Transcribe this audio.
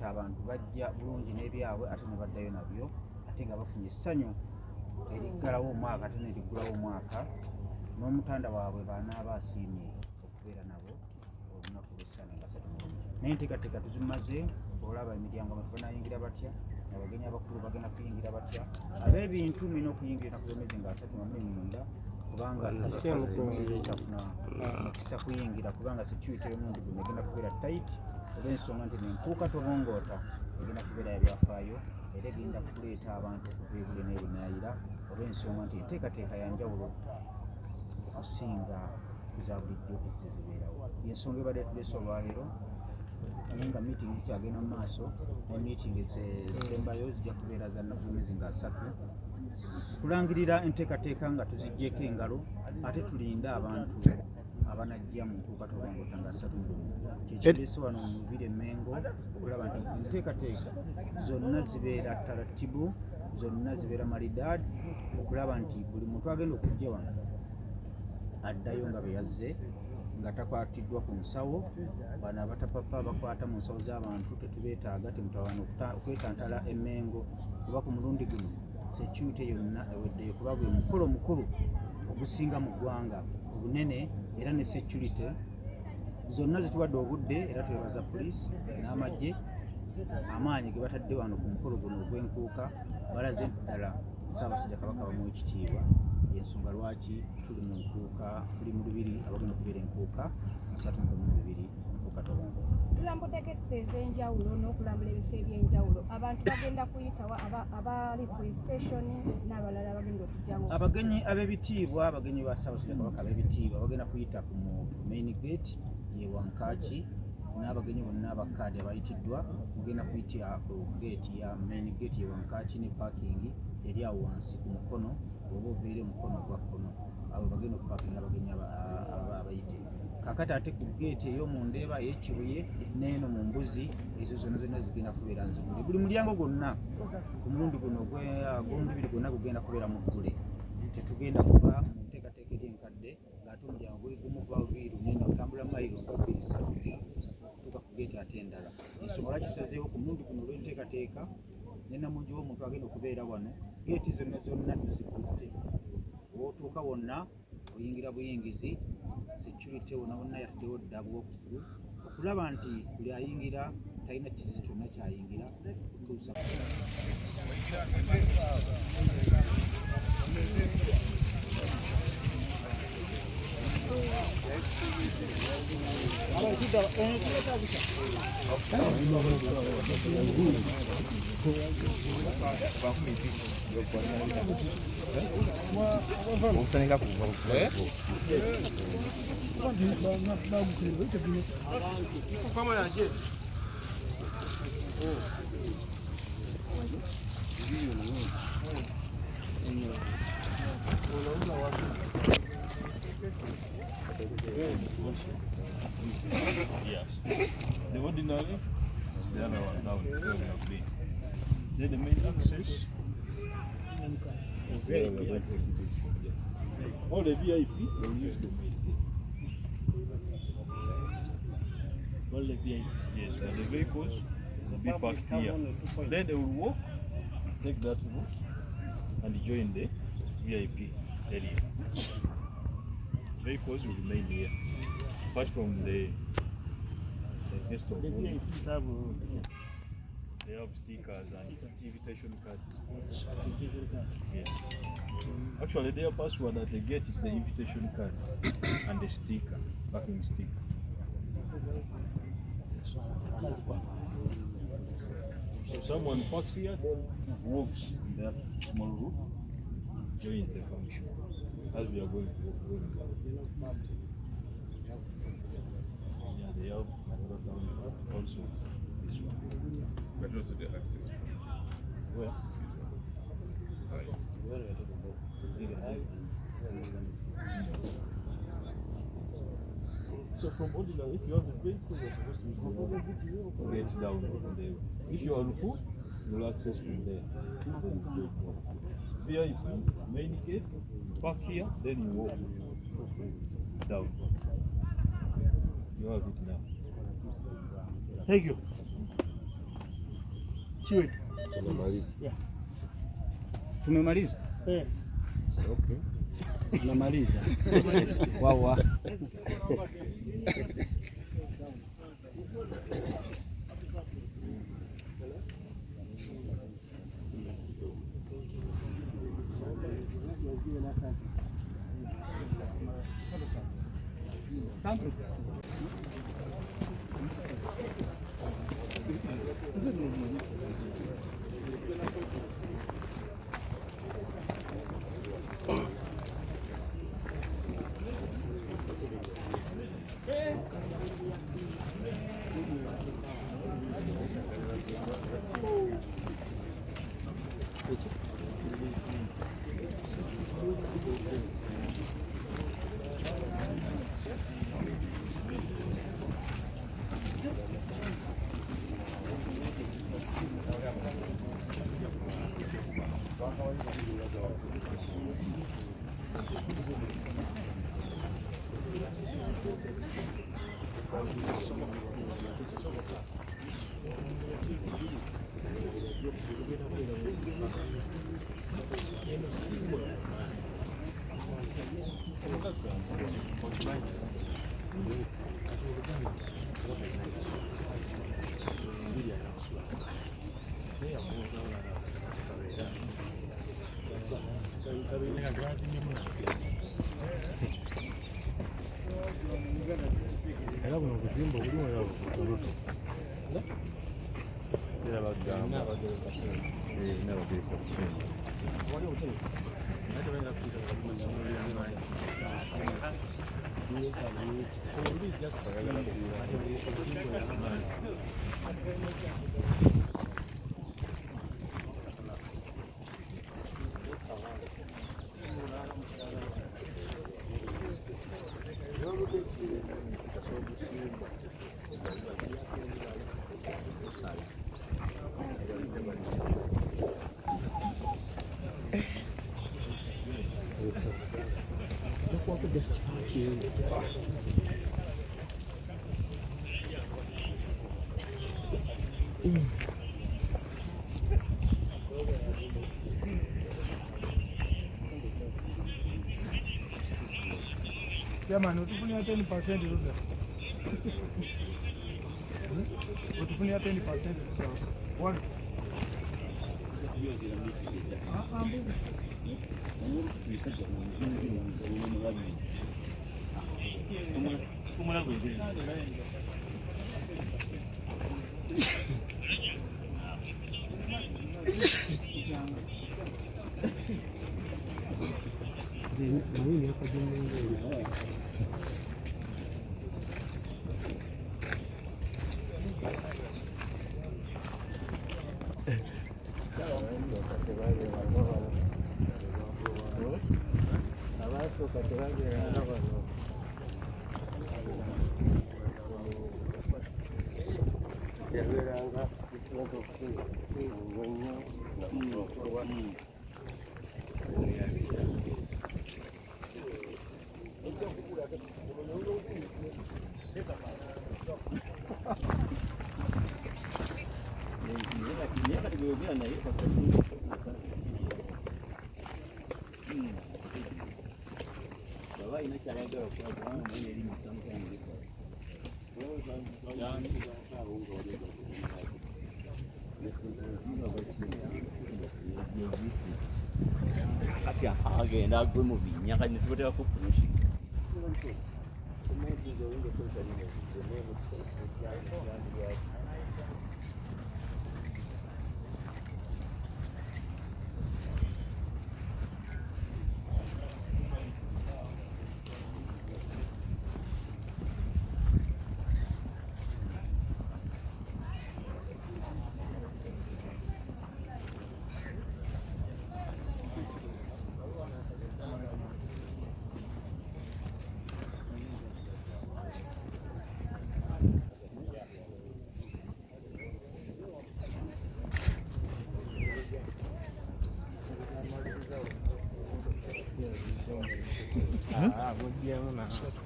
abantu bajja bulungi n'ebyabwe ate ne baddayo nabyo ate nga bafunye essanyu eriggalawo omwaka ate neriggulawo omwaka n'omutanda waabwe banaaba asiimye okubeera nabo olunaku lw'essaana nga 3 naye enteekateeka tuzimaze olaba emiryango abantu banayingira batya abagenyi abakulu bagenda kuyingira batya ab'ebintu mulina okuyingira enaku z'omwezi nga 39 kubanga tafuna mukisa kuyingira kubanga security y'omundi guno egenda kubeera tight olw'ensonga nti nenkuuka tobongoota egenda kubeera yabyafaayo era egenda kuleeta abantu okuva ebule n'ebinaayira olw'ensonga nti enteekateeka yanjawulo okusinga za bulijjo ezizibeerawo yensonga ebadde tuleese olwaleero naye nga meeting zikyagenda mu maaso ne meeting ezisembayo zijja kubeera za nnaku z'omwezi nga 3 kulangirira enteekateeka nga tuziggyeko engalo ate tulinda abantu abanajja mu nkuuka tobongoota nga 3 kyekireese wano mu Lubiri Mengo okulaba nti enteekateeka zonna zibeera taratibu zonna zibeera maridaadi okulaba nti buli muntu agenda okujja wano addayo nga bwe yazze nga takwatiddwa ku nsawo bano abatapapa bakwata mu nsawo z'abantu tetubeetaaga temutawana okwetantala emengo kuba ku mulundi guno security yonna eweddeyo kuba bwe mukolo mukulu ogusinga mu ggwanga obunene era ne security zonna zituwadde obudde era twebaza poliisi n'amagye amaanyi ge batadde wano ku mukolo guno ogw'enkuuka balaze ddala Ssaabasajja Kabaka bamuwa ekitiibwa yensonga lwaki tuli mu nkuuka tuli mu Lubiri abagenda okubeera enkuuka 32 nkuuka tobongoota tulambuddeko ekiseera ez'enjawulo n'okulambula ebifo eby'enjawulo abantu bagenda kuyitawa abali ku invitation n'abalala bagenda okujjamu abagenyi ab'ebitiibwa abagenyi ba Ssaabasajja Kabaka ab'ebitiibwa bagenda kuyita ku main gate ye Wankaaki n'abagenyi bonna abakaadi abayitiddwa mugenda kuyitira ku gate ya main gate ye Wankaaki ne parking eri awo wansi ku mukono oba obeere mukono gwa kkono abo bagenda okupakinga abagenyi abayite kakati ate ku gate ey'omundeeba ey'Ekibuye n'eno mu Mbuzi ezo zonna zigenda kubeera nzigule buli mulyango gwonna ku mulundi guno gw'omulubiri gwonna gugenda kubeera muggule tetugenda kuba mu nteekateeka ery'enkadde ng'ate omulyango guli gumu gwa bwiru nene otambula mayiro nga 2 tuka ku gate ate endala ensonga lwaki tusazeewo ku mulundi guno olw'enteekateeka nenamungi w'omuntu agenda okubeera wano geeti zonna tuzikutte wootuuka wonna oyingira buyingizi security wonna wonna yattewo dda bwokufulu okulaba nti buli ayingira talina kizi kyonna kyayingira kutuusa Yes. The ordinary, the other one down where we have been. Then the main access. All the VIP will use the main gate. All the VIP, yes, but the vehicles will be parked here. Then they will walk, take that route, and join the VIP area. Vehicles will remain here. Apart from the guest of Bobi, they have stickers and invitation cards. Yes. Actually, their password that they get is the invitation card and the sticker, backing sticker. Yes. So someone parks here, walks in that small route, joins the function as we are going to walk. They have also this one. But also the access point. Where? So from ordinary, if you have a vehicle, you're supposed to get down from there. If you are on foot, you'll access from there. VIP, main gate, park here, then you walk down. You have it now. Thank you. kiwe. Tumemaliza? Okay. Tunamaliza. Wawa. Era buno kuzimba buli wala butoto. Era bagamba. Just Jamani, utufunia 10% ruda. Utufunia 10% ruda. One. agenda agwe mu binnya kati netubotera kufunisha Good, yeah,